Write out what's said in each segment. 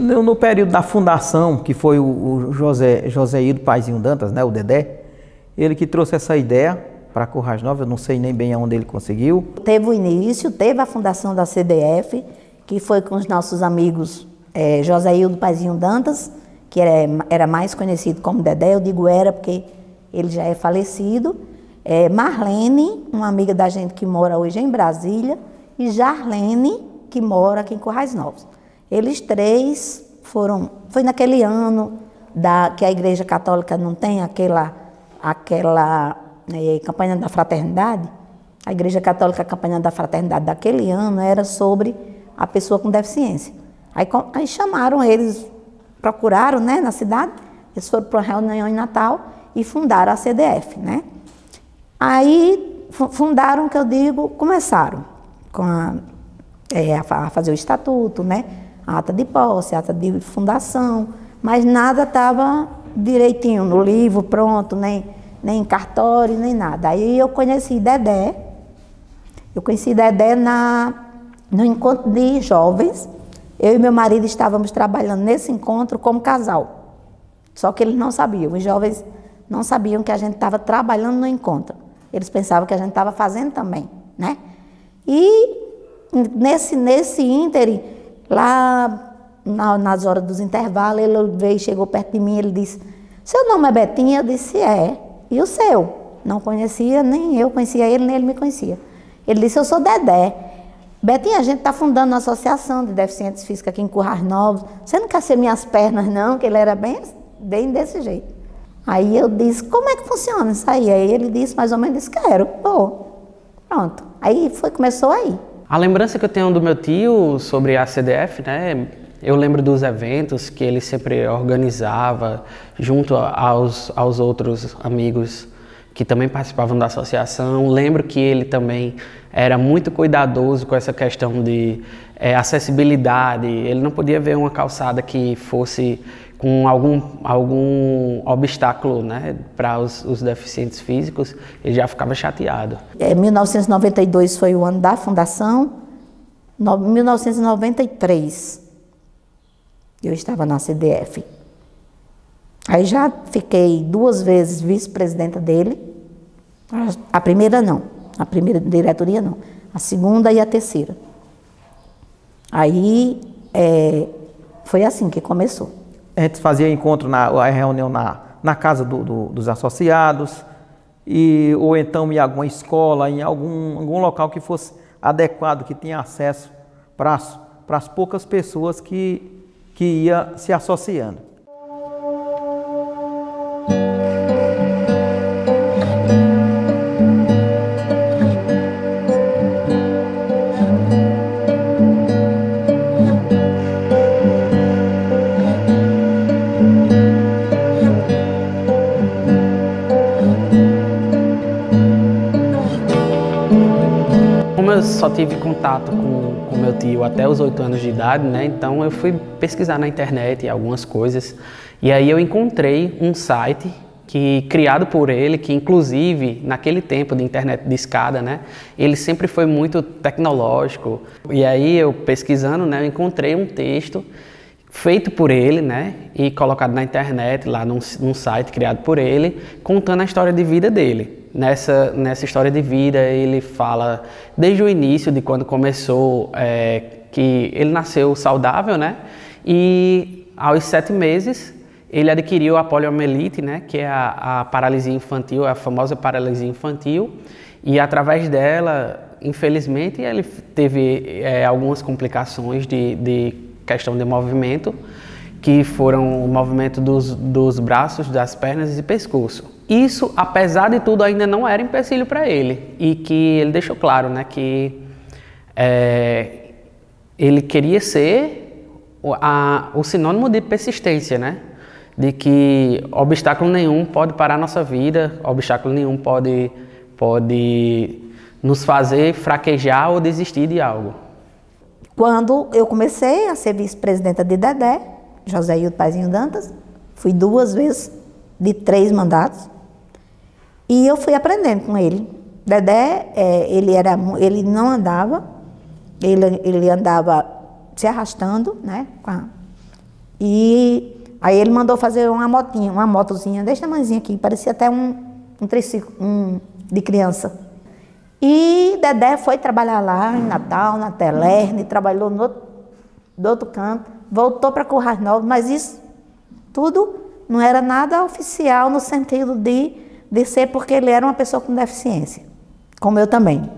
No período da fundação, que foi o Joséildo Paizinho Dantas, né, o Dedé, ele que trouxe essa ideia para Currais Novos, eu não sei nem bem aonde ele conseguiu. Teve o início, teve a fundação da CDF, que foi com os nossos amigos Joséildo Paizinho Dantas, que era mais conhecido como Dedé, eu digo era porque ele já é falecido, Marlene, uma amiga da gente que mora hoje em Brasília, e Jarlene, que mora aqui em Currais Novos. Eles três foi naquele ano que a Igreja Católica não tem aquela campanha da fraternidade. A Igreja Católica, a campanha da fraternidade daquele ano era sobre a pessoa com deficiência. Aí chamaram eles, procuraram, né, na cidade, eles foram para uma reunião em Natal e fundaram a CDF, né? Aí fundaram, que eu digo, começaram a fazer o estatuto, né? A ata de posse, a ata de fundação, mas nada estava direitinho no livro, pronto, nem em cartório, nem nada. Aí eu conheci Dedé no encontro de jovens. Eu e meu marido estávamos trabalhando nesse encontro como casal, só que eles não sabiam, os jovens não sabiam que a gente estava trabalhando no encontro, eles pensavam que a gente estava fazendo também, né? E nesse ínterim, lá nas horas dos intervalos, ele veio, chegou perto de mim, ele disse: seu nome é Betinha? Eu disse: é. E o seu? Não conhecia, nem eu conhecia ele, nem ele me conhecia. Ele disse: eu sou Dedé. Betinha, a gente está fundando uma associação de deficientes físicos aqui em Currais Novos. Você não quer ser minhas pernas, não? Que ele era bem desse jeito. Aí eu disse: como é que funciona isso aí? Aí ele disse, mais ou menos, quero. Pronto. Aí começou aí. A lembrança que eu tenho do meu tio sobre a CDF, né? Eu lembro dos eventos que ele sempre organizava junto aos outros amigos que também participavam da associação. Lembro que ele também era muito cuidadoso com essa questão de acessibilidade. Ele não podia ver uma calçada que fosse com algum obstáculo, né, para os deficientes físicos, ele já ficava chateado. 1992 foi o ano da fundação. 1993 eu estava na CDF. Aí já fiquei 2 vezes vice-presidenta dele. A primeira não, a primeira diretoria não, a segunda e a terceira. Aí foi assim que começou. A gente fazia encontro, a reunião na casa dos associados, ou então em alguma escola, em algum local que fosse adequado, que tinha acesso para as poucas pessoas que ia se associando. Como eu só tive contato com meu tio até os 8 anos de idade, né? Então eu fui pesquisar na internet algumas coisas e aí eu encontrei um site criado por ele, que inclusive naquele tempo de internet de escada, né? Ele sempre foi muito tecnológico. E aí eu pesquisando, né? Eu encontrei um texto feito por ele, né? E colocado na internet, lá num site criado por ele, contando a história de vida dele. Nessa história de vida, ele fala desde o início, de quando começou, que ele nasceu saudável, né? E aos 7 meses, ele adquiriu a poliomielite, né? Que é a paralisia infantil, a famosa paralisia infantil. E através dela, infelizmente, ele teve algumas complicações de questão de movimento, que foram o movimento dos braços, das pernas e pescoço. Isso, apesar de tudo, ainda não era empecilho para ele, e que ele deixou claro, né, que ele queria ser o sinônimo de persistência, né, de que obstáculo nenhum pode parar a nossa vida, obstáculo nenhum pode nos fazer fraquejar ou desistir de algo. Quando eu comecei a ser vice-presidenta de Dedé, Joséildo Paizinho Dantas, fui 2 vezes de 3 mandatos, e eu fui aprendendo com ele. Dedé, ele não andava, ele andava se arrastando, né, E aí ele mandou fazer uma motinha, uma motozinha desse tamanhozinho aqui, parecia até um triciclo de criança. E Dedé foi trabalhar lá em Natal, na Telerne, trabalhou do outro canto, voltou para Currais Novos, mas isso tudo não era nada oficial no sentido de ser porque ele era uma pessoa com deficiência, como eu também.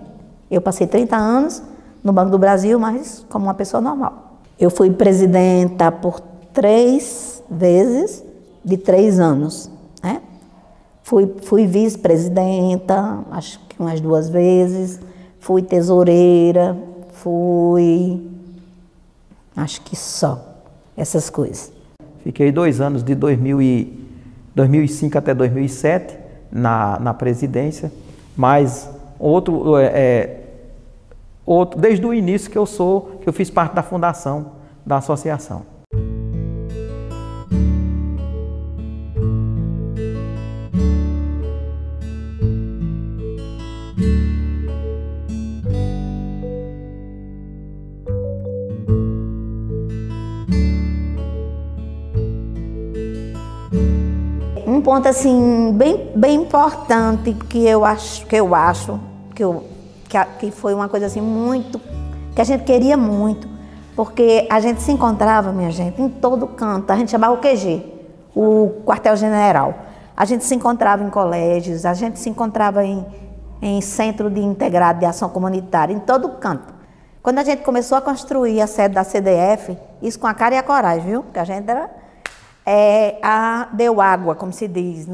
Eu passei 30 anos no Banco do Brasil, mas como uma pessoa normal. Eu fui presidenta por 3 vezes de 3 anos, né? Fui vice-presidenta, acho que umas 2 vezes, fui tesoureira, acho que só essas coisas. Fiquei 2 anos, de 2005 até 2007, na presidência, mas desde o início que eu fiz parte da fundação da associação. Um ponto assim bem importante que foi uma coisa assim muito que a gente queria muito, porque a gente se encontrava, minha gente, em todo canto. A gente chamava o QG, o quartel-general. A gente se encontrava em colégios, a gente se encontrava em centro de integrado de ação comunitária, em todo canto. Quando a gente começou a construir a sede da CDF, isso com a cara e a coragem, viu? Porque a gente deu água, como se diz,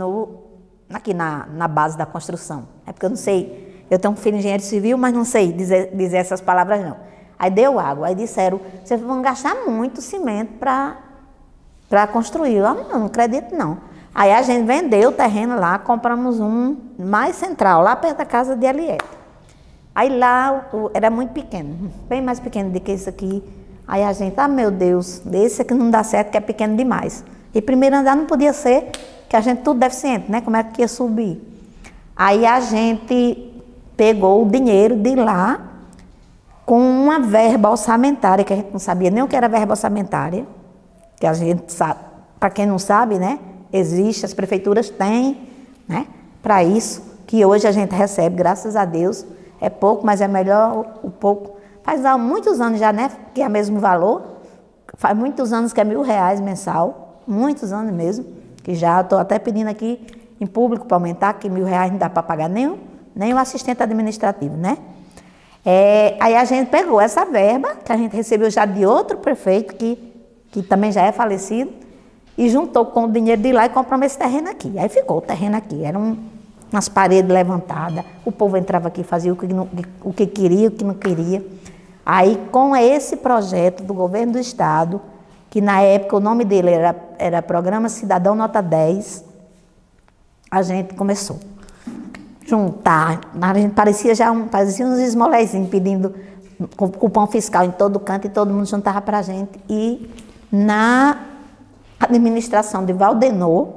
aqui na base da construção. É porque eu não sei, eu tenho um filho de engenheiro civil, mas não sei dizer essas palavras não. Aí deu água, aí disseram, vocês vão gastar muito cimento para construir. Eu não acredito não. Aí a gente vendeu o terreno lá, compramos um mais central, lá perto da casa de Eliette. Aí lá era muito pequeno, bem mais pequeno do que isso aqui. Aí a gente, meu Deus, esse aqui não dá certo, que é pequeno demais. E primeiro andar não podia ser, que a gente tudo deficiente, né? Como é que ia subir? Aí a gente pegou o dinheiro de lá com uma verba orçamentária, que a gente não sabia nem o que era verba orçamentária, que a gente sabe, para quem não sabe, né? Existe, as prefeituras têm, né? Para isso, que hoje a gente recebe, graças a Deus, é pouco, mas é melhor o pouco. Faz há muitos anos já, né? Que é o mesmo valor, faz muitos anos que é R$1.000 mensal, muitos anos mesmo, que já estou até pedindo aqui em público para aumentar, que R$1.000 não dá para pagar nem o assistente administrativo, né? Aí a gente pegou essa verba, que a gente recebeu já de outro prefeito, que também já é falecido, e juntou com o dinheiro de lá e compramos esse terreno aqui. Aí ficou o terreno aqui, eram umas paredes levantadas, o povo entrava aqui, fazia o que queria, o que não queria. Aí com esse projeto do governo do estado, que na época o nome dele era Programa Cidadão Nota 10, a gente começou a juntar, a gente parecia uns esmolezinhos pedindo cupom fiscal em todo canto e todo mundo juntava para a gente. E na administração de Valdenor,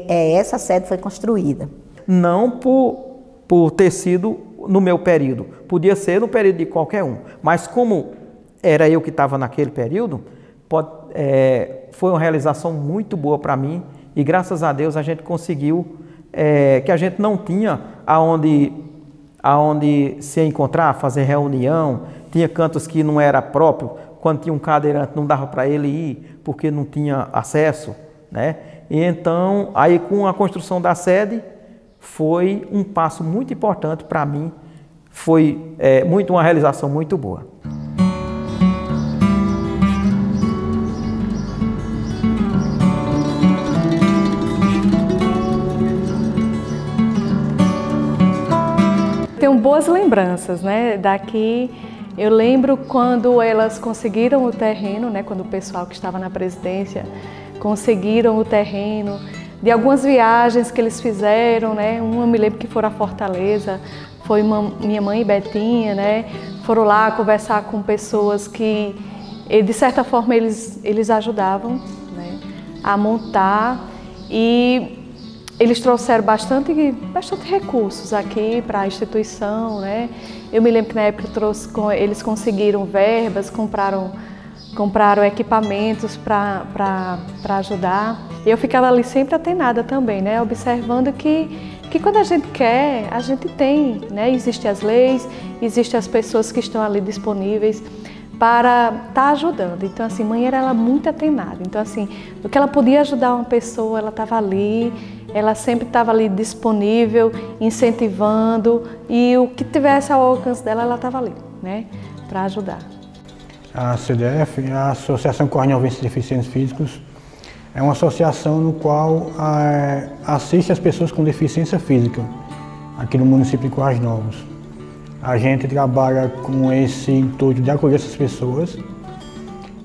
essa sede foi construída. Não por ter sido no meu período, podia ser no período de qualquer um, mas como era eu que estava naquele período, foi uma realização muito boa para mim e graças a Deus a gente conseguiu, que a gente não tinha aonde se encontrar, fazer reunião, tinha cantos que não era próprio, quando tinha um cadeirante não dava para ele ir, porque não tinha acesso, né? E então, aí com a construção da sede, foi um passo muito importante para mim, foi uma realização muito boa. Tenho boas lembranças, né? Daqui eu lembro quando elas conseguiram o terreno, né? Quando o pessoal que estava na presidência conseguiram o terreno, de algumas viagens que eles fizeram, né? Uma eu me lembro que foram a Fortaleza, foi minha mãe e Betinha, né? Foram lá conversar com pessoas que, de certa forma, eles ajudavam, né? A montar e eles trouxeram bastante recursos aqui para a instituição, né? Eu me lembro que na época eles conseguiram verbas, compraram compraram equipamentos para ajudar. Eu ficava ali sempre atenada também, né? Observando que quando a gente quer, a gente tem, né? Existem as leis, existem as pessoas que estão ali disponíveis para estar ajudando. Então, assim, mãe era ela muito atenada. Então, assim, do que ela podia ajudar uma pessoa, ela estava ali, ela sempre estava ali disponível, incentivando, e o que tivesse ao alcance dela, ela estava ali, né? Para ajudar. A CDF, a Associação Corneovense de Deficientes Físicos, é uma associação no qual assiste as pessoas com deficiência física aqui no município de Currais Novos. A gente trabalha com esse intuito de acolher essas pessoas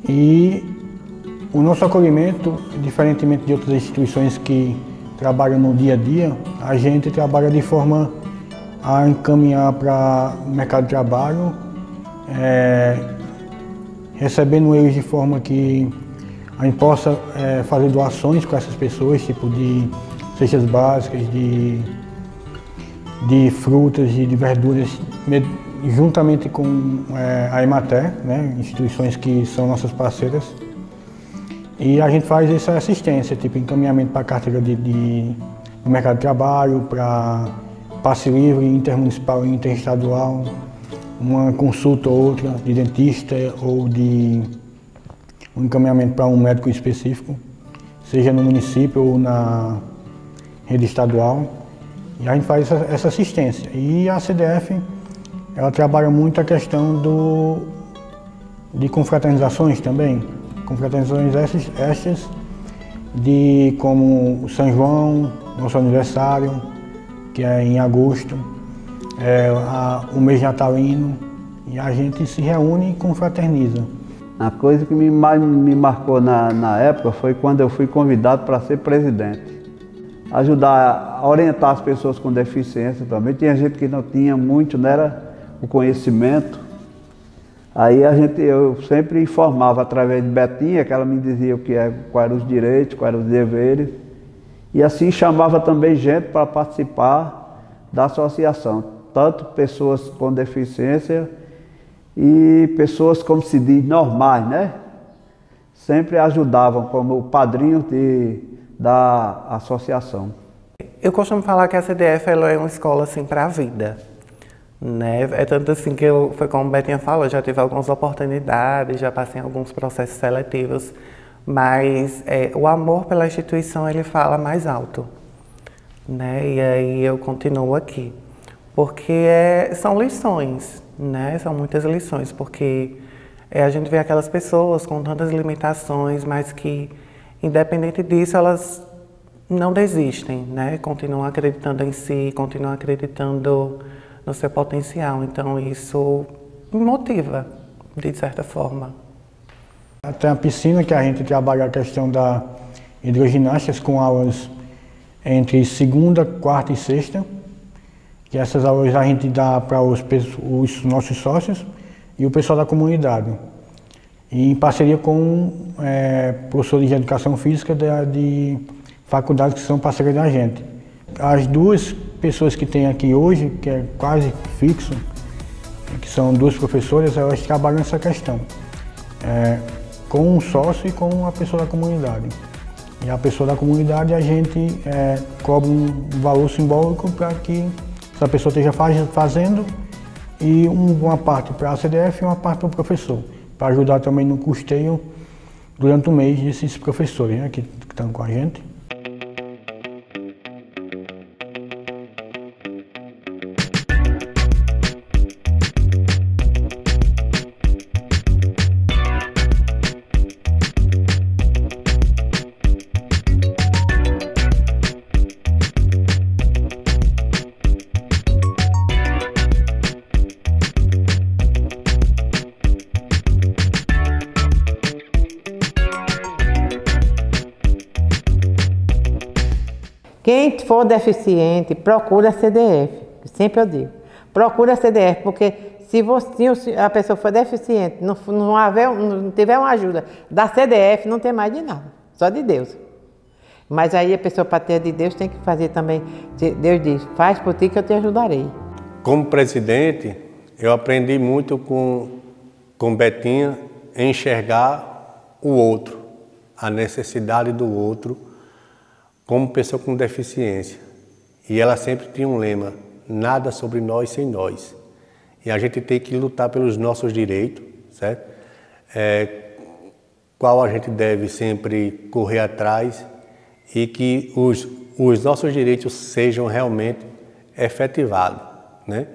e o nosso acolhimento, diferentemente de outras instituições que trabalham no dia a dia, a gente trabalha de forma a encaminhar para o mercado de trabalho, recebendo eles de forma que a gente possa fazer doações com essas pessoas, tipo de cestas básicas, de frutas e de verduras, juntamente com a Emater, né, instituições que são nossas parceiras. E a gente faz essa assistência, tipo encaminhamento para a carteira do mercado de trabalho, para passe livre intermunicipal e interestadual, uma consulta ou outra de dentista ou de um encaminhamento para um médico específico, seja no município ou na rede estadual. E a gente faz essa assistência. E a CDF, ela trabalha muito a questão de confraternizações também. Confraternizações estas como o São João, nosso aniversário, que é em agosto, o mês natalino, e a gente se reúne e confraterniza. A coisa que mais me marcou na época foi quando eu fui convidado para ser presidente. Ajudar a orientar as pessoas com deficiência também. Tinha gente que não tinha muito, não era o conhecimento. Aí eu sempre informava através de Betinha, que ela me dizia quais eram os direitos, quais eram os deveres. E assim chamava também gente para participar da associação. Tanto pessoas com deficiência e pessoas, como se diz, normais, né? Sempre ajudavam como padrinho da associação. Eu costumo falar que a CDF ela é uma escola assim, para a vida. Né? É tanto assim que foi como a Betinha falou, já tive algumas oportunidades, já passei em alguns processos seletivos, mas o amor pela instituição ele fala mais alto. Né? E aí eu continuo aqui. Porque são lições, né? São muitas lições, porque a gente vê aquelas pessoas com tantas limitações, mas que, independente disso, elas não desistem, né? Continuam acreditando em si, continuam acreditando no seu potencial. Então isso me motiva, de certa forma. Tem a piscina, que a gente trabalha a questão da hidroginástica com aulas entre segunda, quarta e sexta. Que essas aulas a gente dá para os nossos sócios e o pessoal da comunidade. E em parceria com professores de educação física de faculdades que são parceiras da gente. As duas pessoas que tem aqui hoje, que é quase fixo, que são duas professoras, elas trabalham nessa questão. Com um sócio e com a pessoa da comunidade. E a pessoa da comunidade a gente cobra um valor simbólico para que essa pessoa esteja fazendo, e uma parte para a CDF e uma parte para o professor, para ajudar também no custeio durante o mês desses professores, né, que estão com a gente. Quem for deficiente, procura a CDF, sempre eu digo. Procura a CDF, porque se a pessoa for deficiente, não tiver uma ajuda da CDF, não tem mais de nada, só de Deus. Mas aí a pessoa, para ter de Deus, tem que fazer também. Deus diz, faz por ti que eu te ajudarei. Como presidente, eu aprendi muito com Betinha enxergar o outro, a necessidade do outro, como pessoa com deficiência. E ela sempre tinha um lema: nada sobre nós sem nós. E a gente tem que lutar pelos nossos direitos, certo? Qual a gente deve sempre correr atrás e que os nossos direitos sejam realmente efetivados, né?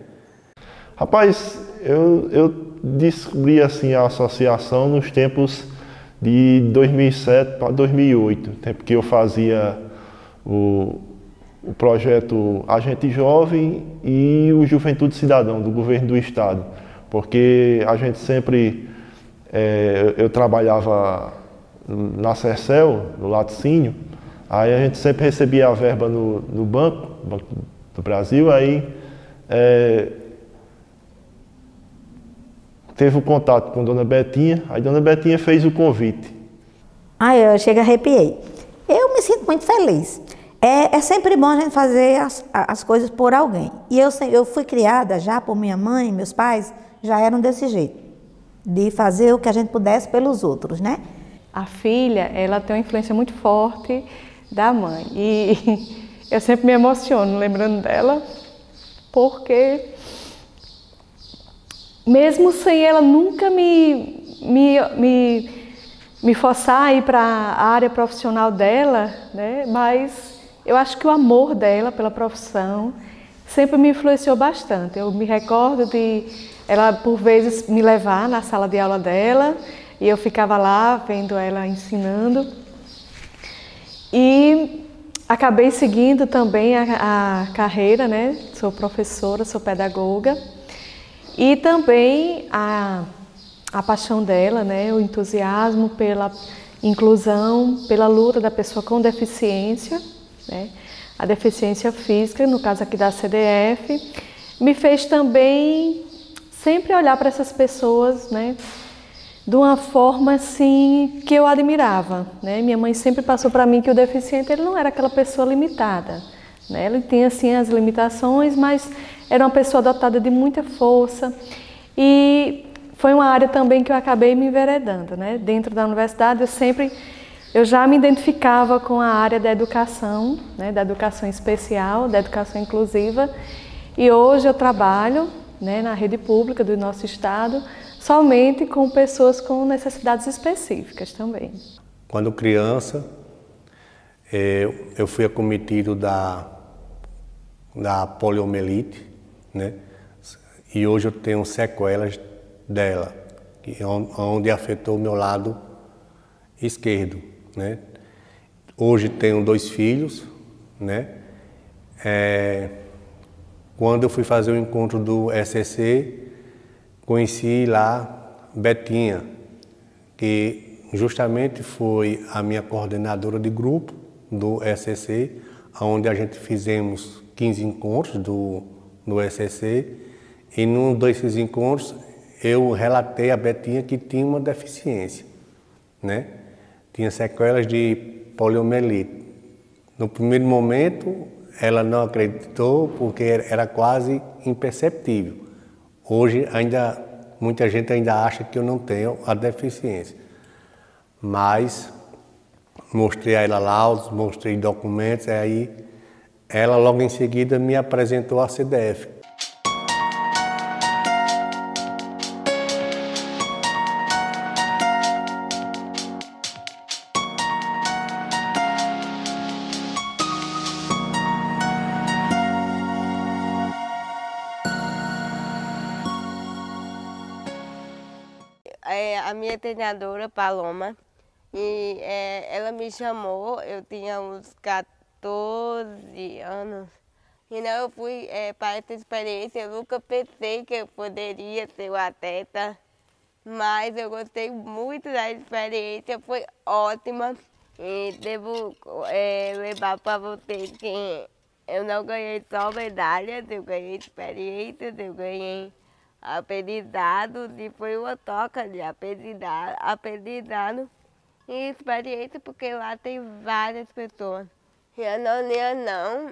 Rapaz, eu descobri assim a associação nos tempos de 2007 para 2008, tempo que eu fazia o projeto Agente Jovem e o Juventude Cidadão do governo do estado, porque a gente sempre, eu trabalhava na Sercel, no laticínio, aí a gente sempre recebia a verba no Banco do Brasil, aí teve o contato com Dona Betinha, aí Dona Betinha fez o convite. Eu chego a arrepiei. Eu me sinto muito feliz. É sempre bom a gente fazer as coisas por alguém. E eu fui criada já por minha mãe, meus pais já eram desse jeito, de fazer o que a gente pudesse pelos outros, né? A filha, ela tem uma influência muito forte da mãe. E eu sempre me emociono lembrando dela, porque mesmo sem ela nunca me forçar a ir para a área profissional dela, né? Mas eu acho que o amor dela pela profissão sempre me influenciou bastante. Eu me recordo de ela, por vezes, me levar na sala de aula dela e eu ficava lá vendo ela ensinando. E acabei seguindo também a carreira, né? Sou professora, sou pedagoga. E também a paixão dela, né? O entusiasmo pela inclusão, pela luta da pessoa com deficiência, né? A deficiência física, no caso aqui da CDF, me fez também sempre olhar para essas pessoas, né, de uma forma assim que eu admirava, né? Minha mãe sempre passou para mim que o deficiente ele não era aquela pessoa limitada, né? Ele tinha assim as limitações, mas era uma pessoa dotada de muita força e foi uma área também que eu acabei me enveredando, né? Dentro da universidade eu já me identificava com a área da educação, né? Da educação especial, da educação inclusiva, e hoje eu trabalho, né, na rede pública do nosso estado somente com pessoas com necessidades específicas também. Quando criança, eu fui acometido da poliomielite, né? E hoje eu tenho sequelas dela, onde afetou o meu lado esquerdo, né? Hoje tenho 2 filhos, né? Quando eu fui fazer o encontro do SCC, conheci lá Betinha, que justamente foi a minha coordenadora de grupo do SCC, onde a gente fizemos 15 encontros do SCC, e num desses encontros eu relatei a Betinha que tinha uma deficiência, né? Tinha sequelas de poliomielite. No primeiro momento, ela não acreditou porque era quase imperceptível. Hoje, muita gente ainda acha que eu não tenho a deficiência. Mas mostrei a ela laudos, mostrei documentos, e aí ela logo em seguida me apresentou a CDF. A minha treinadora, Paloma, e ela me chamou, eu tinha uns 14 anos, e eu fui para essa experiência. Eu nunca pensei que eu poderia ser uma atleta, mas eu gostei muito da experiência, foi ótima, e devo levar para vocês que eu não ganhei só medalhas, eu ganhei experiências, eu ganhei aprendizado, e foi uma troca de aprendizado e experiência, porque lá tem várias pessoas. E a Noninha não,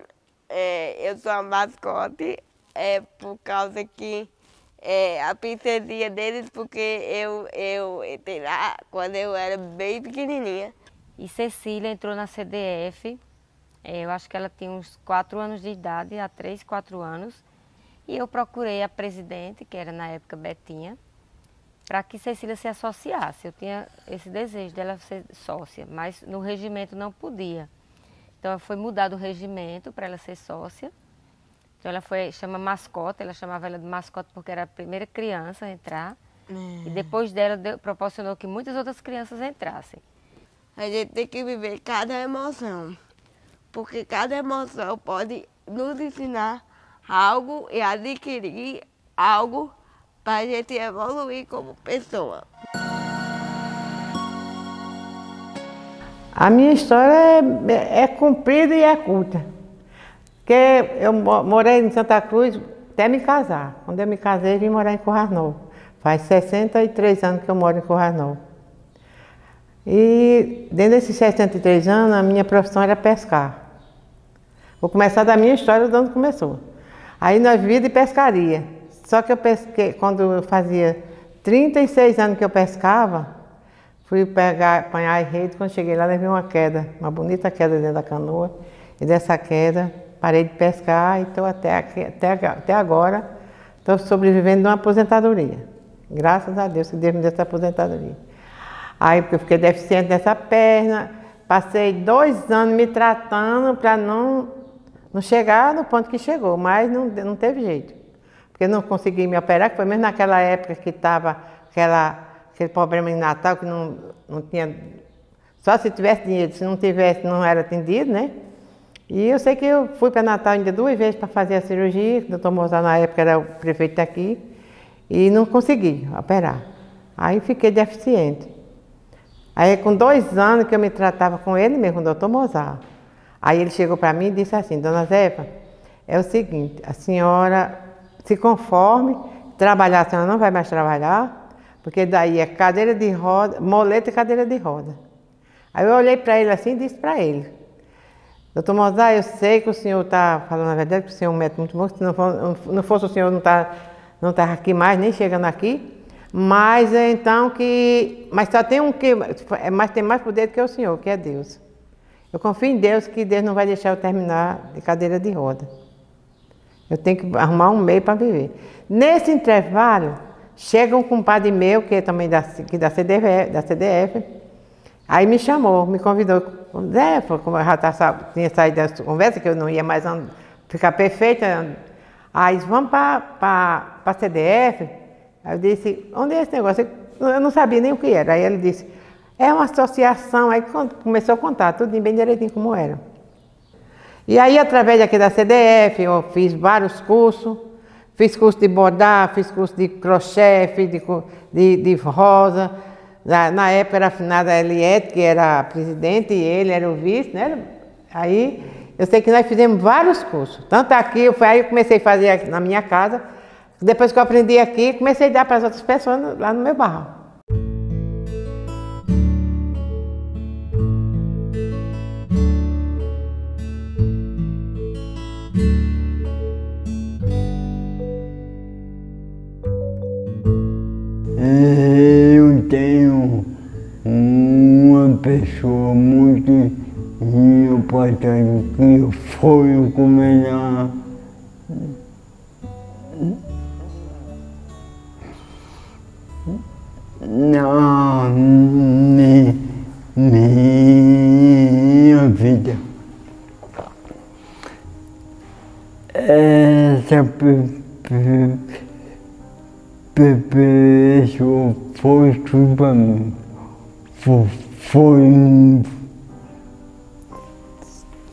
eu sou a mascote, por causa que a pizzaria deles, porque eu entrei lá quando eu era bem pequenininha. E Cecília entrou na CDF, eu acho que ela tinha uns 4 anos de idade, há 3, 4 anos. E eu procurei a presidente, que era na época Betinha, para que Cecília se associasse. Eu tinha esse desejo dela ser sócia, mas no regimento não podia. Então foi mudado o regimento para ela ser sócia. Então ela chama mascote, ela chamava ela de mascote porque era a primeira criança a entrar. E depois dela proporcionou que muitas outras crianças entrassem. A gente tem que viver cada emoção, porque cada emoção pode nos ensinar algo e adquirir algo para a gente evoluir como pessoa. A minha história é comprida e é curta. Porque eu morei em Santa Cruz até me casar. Quando eu me casei, vim morar em Currais Novos. Faz 63 anos que eu moro em Currais Novos. E dentro desses 63 anos, a minha profissão era pescar. Vou começar da minha história de onde começou. Aí nós vivíamos de pescaria. Só que eu pesquei, quando eu fazia 36 anos que eu pescava, fui apanhar a rede, quando cheguei lá levei uma queda, uma bonita queda dentro da canoa. E dessa queda parei de pescar e estou até agora, estou sobrevivendo de uma aposentadoria. Graças a Deus que Deus me deu essa aposentadoria. Aí porque eu fiquei deficiente dessa perna, passei 2 anos me tratando para não chegar no ponto que chegou, mas não teve jeito. Porque eu não consegui me operar, que foi mesmo naquela época que estava aquele problema em Natal, que não tinha... Só se tivesse dinheiro, se não tivesse, não era atendido, né? E eu sei que eu fui para Natal ainda 2 vezes para fazer a cirurgia, o doutor Mozart na época era o prefeito daqui, e não consegui operar. Aí fiquei deficiente. Aí com 2 anos que eu me tratava com ele mesmo, com o doutor Mozart. Aí ele chegou para mim e disse assim: Dona Zefa, é o seguinte, a senhora se conforme, trabalhar a senhora não vai mais trabalhar, porque daí é cadeira de roda, moleta e cadeira de roda. Aí eu olhei para ele assim e disse para ele: Doutor Mozart, eu sei que o senhor está falando a verdade, que o senhor é um médico muito bom, se não fosse o senhor não estava aqui mais, nem chegando aqui, mas então mas só tem mas tem mais poder do que o senhor, que é Deus. Eu confio em Deus, que Deus não vai deixar eu terminar de cadeira de roda. Eu tenho que arrumar um meio para viver. Nesse intervalo, chega um compadre meu, que é também da CDF, aí me chamou, me convidou. Zé, como eu já tinha saído dessa conversa, que eu não ia mais ficar perfeita. Aí vamos para a CDF. Aí eu disse: onde é esse negócio? Eu não sabia nem o que era. Aí ele disse: é uma associação. Aí começou a contar tudo bem direitinho como era. E aí, através daqui da CDF, eu fiz vários cursos. Fiz curso de bordar, fiz curso de crochê, fiz de rosa. Na época era a finada Eliette, que era a presidente, e ele era o vice, né? Aí eu sei que nós fizemos vários cursos. Tanto aqui, aí eu comecei a fazer aqui na minha casa. Depois que eu aprendi aqui, comecei a dar para as outras pessoas lá no meu barro. Eu tenho uma pessoa muito importante que foi o melhor. Na minha vida. Essa pessoa foi tudo para mim.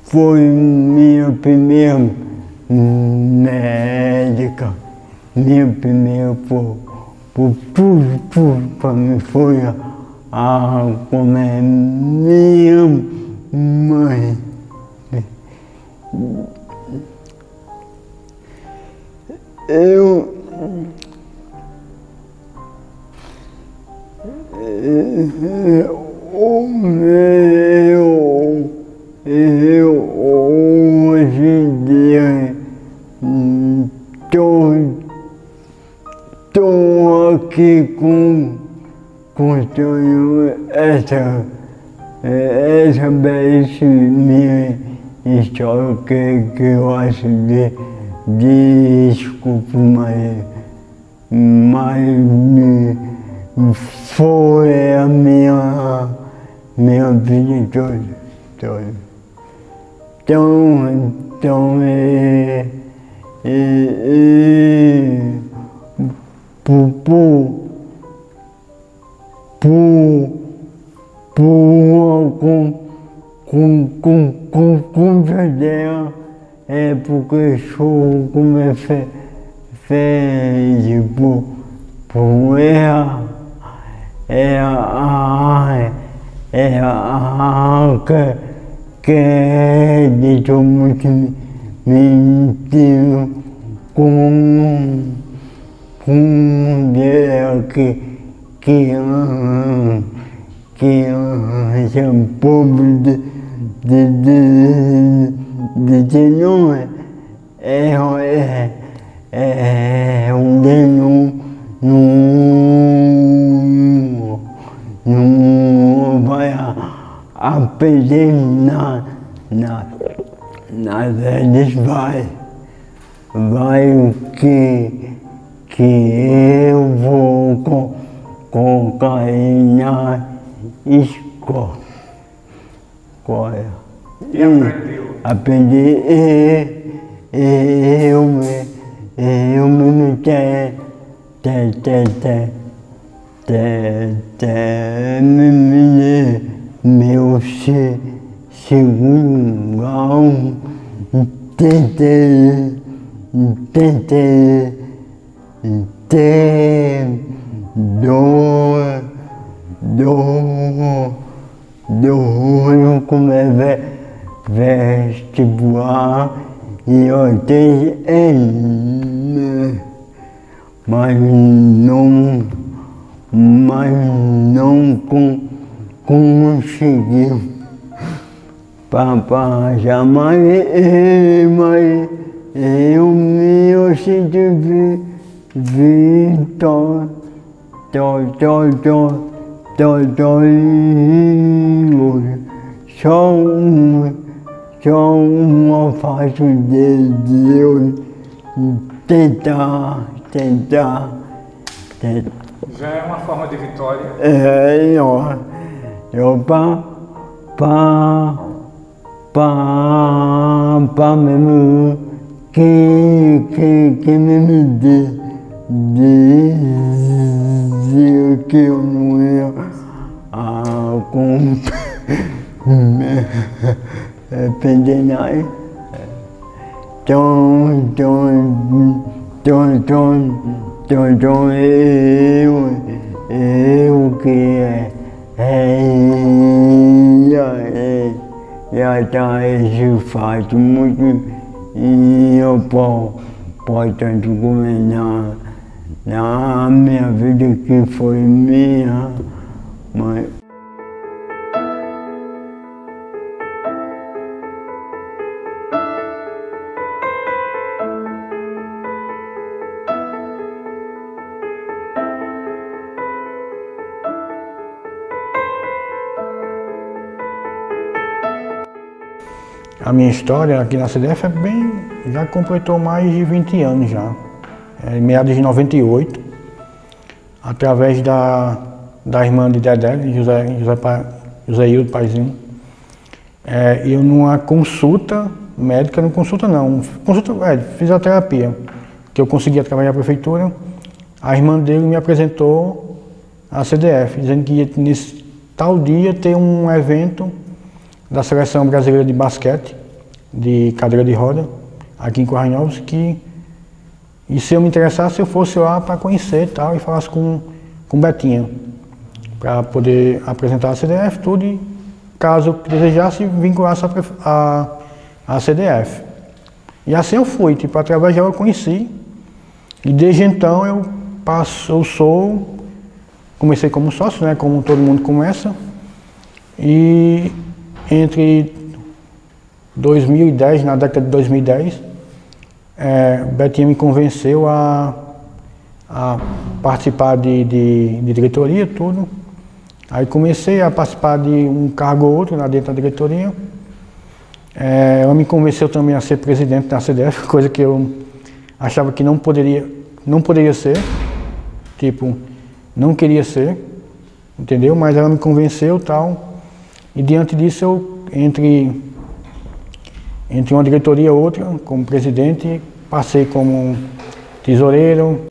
Foi minha primeira médica, minha primeira por tudo para mim foi como é minha mãe. Hoje em dia estou aqui contando essa minha história que eu acho desculpa, mas foi a minha vida toda. Então com certeza é porque sou como é fez por ela que deixou muito mentindo com ela que é pobre de não não vai aprender nada, eles vai que eu vou colocar na escola. E aprendeu? Aprendi eu mesmo meu segundo grau, tentei ter como é vestibular e eu tenho mas não conseguiu para jamais, mas eu me senti vitória, só uma faixa de eu tentar. Já é uma forma de vitória? Eu para mesmo que me dizia que eu não ia aprender nada. Então eu que esse fato muito e eu posso tanto comentar na minha vida que foi minha mãe. A minha história aqui na CDF já completou mais de 20 anos já. Em meados de 98, através da irmã de Dedé, José Hildo Paizinho, eu numa consulta médica, fisioterapia, que eu consegui através da prefeitura, a irmã dele me apresentou a CDF, dizendo que ia, nesse tal dia ter um evento da Seleção Brasileira de Basquete, de cadeira de roda, aqui em Currais Novos, e se eu me interessasse, eu fosse lá para conhecer e tal, e falasse com Betinha, para poder apresentar a CDF, tudo, e caso eu desejasse, vinculasse a CDF. E assim eu fui, tipo, através dela eu conheci, e desde então comecei como sócio, né, como todo mundo começa, e entre 2010, na década de 2010, Betinha me convenceu a a participar de diretoria, tudo. Aí comecei a participar de um cargo ou outro lá dentro da diretoria. Ela me convenceu também a ser presidente da CDF, coisa que eu achava que não poderia ser, tipo, não queria ser, entendeu? Mas ela me convenceu e tal, e diante disso eu, entre uma diretoria e outra, como presidente, passei como tesoureiro.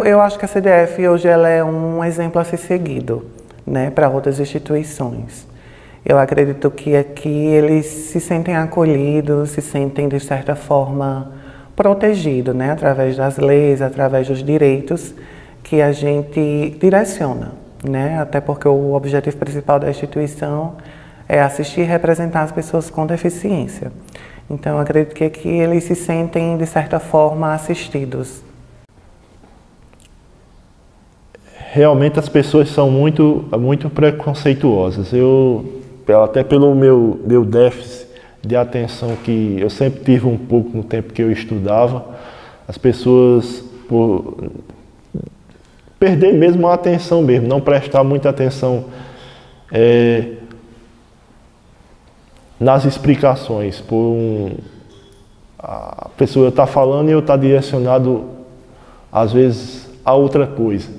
Eu acho que a CDF hoje ela é um exemplo a ser seguido, né, para outras instituições. Eu acredito que aqui eles se sentem acolhidos, se sentem de certa forma protegidos, né, através das leis, através dos direitos que a gente direciona, né, até porque o objetivo principal da instituição é assistir e representar as pessoas com deficiência. Então eu acredito que aqui eles se sentem de certa forma assistidos. Realmente as pessoas são muito preconceituosas. Até pelo meu déficit de atenção que eu sempre tive um pouco no tempo que eu estudava, as pessoas, por perder mesmo a atenção mesmo, não prestar muita atenção nas explicações. A pessoa está falando e eu estou direcionado, às vezes, a outra coisa.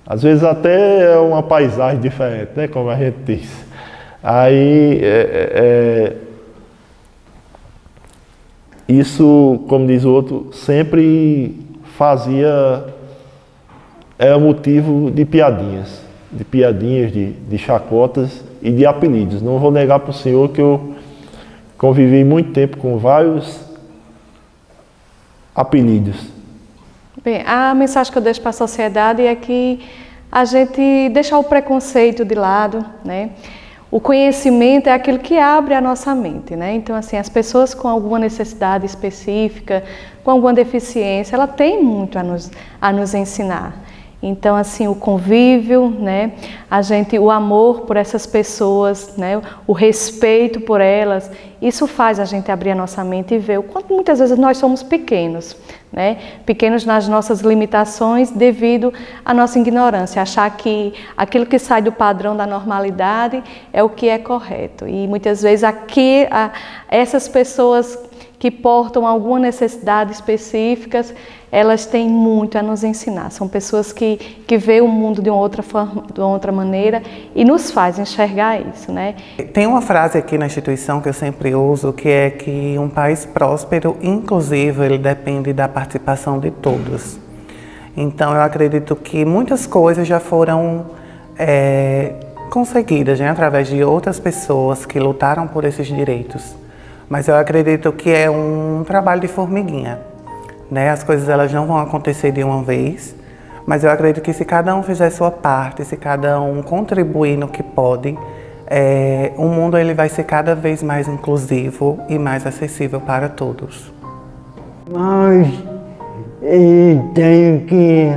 Às vezes até é uma paisagem diferente, né, como a gente diz. Aí, isso, como diz o outro, sempre era motivo de piadinhas, de chacotas e de apelidos. Não vou negar para o senhor que eu convivi muito tempo com vários apelidos. Bem, a mensagem que eu deixo para a sociedade é que a gente deixar o preconceito de lado, né? O conhecimento é aquilo que abre a nossa mente, né? Então, assim, as pessoas com alguma necessidade específica, com alguma deficiência, ela tem muito a nos ensinar. Então, assim, o convívio, né? O amor por essas pessoas, né? O respeito por elas, isso faz a gente abrir a nossa mente e ver o quanto muitas vezes nós somos pequenos, né? Pequenos nas nossas limitações devido à nossa ignorância, achar que aquilo que sai do padrão da normalidade é o que é correto. E muitas vezes essas pessoas que portam alguma necessidade específica, elas têm muito a nos ensinar. São pessoas que veem o mundo de uma outra maneira e nos faz enxergar isso, né? Tem uma frase aqui na instituição que eu sempre uso, que é que um país próspero, inclusive, ele depende da participação de todos. Então, eu acredito que muitas coisas já foram conseguidas, né, através de outras pessoas que lutaram por esses direitos. Mas eu acredito que é um trabalho de formiguinha, né? As coisas elas não vão acontecer de uma vez, mas eu acredito que se cada um fizer sua parte, se cada um contribuir no que pode, o mundo ele vai ser cada vez mais inclusivo e mais acessível para todos. Mas eu tenho que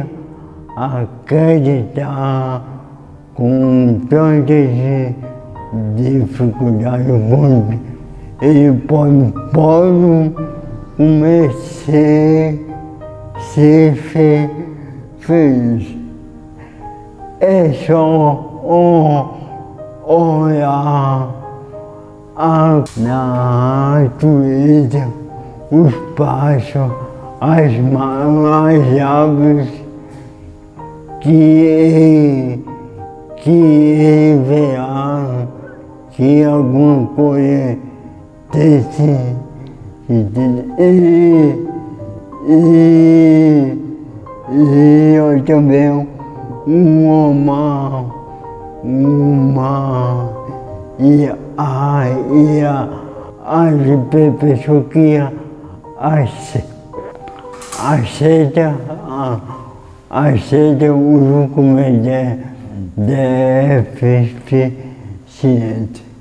acreditar com tantas dificuldades. Ele pode começar a ser feliz. É só olhar na natureza, os pássaros, as aves, que verá que alguma coisa desse e eu também as pessoas que aceita o documento de deficiente.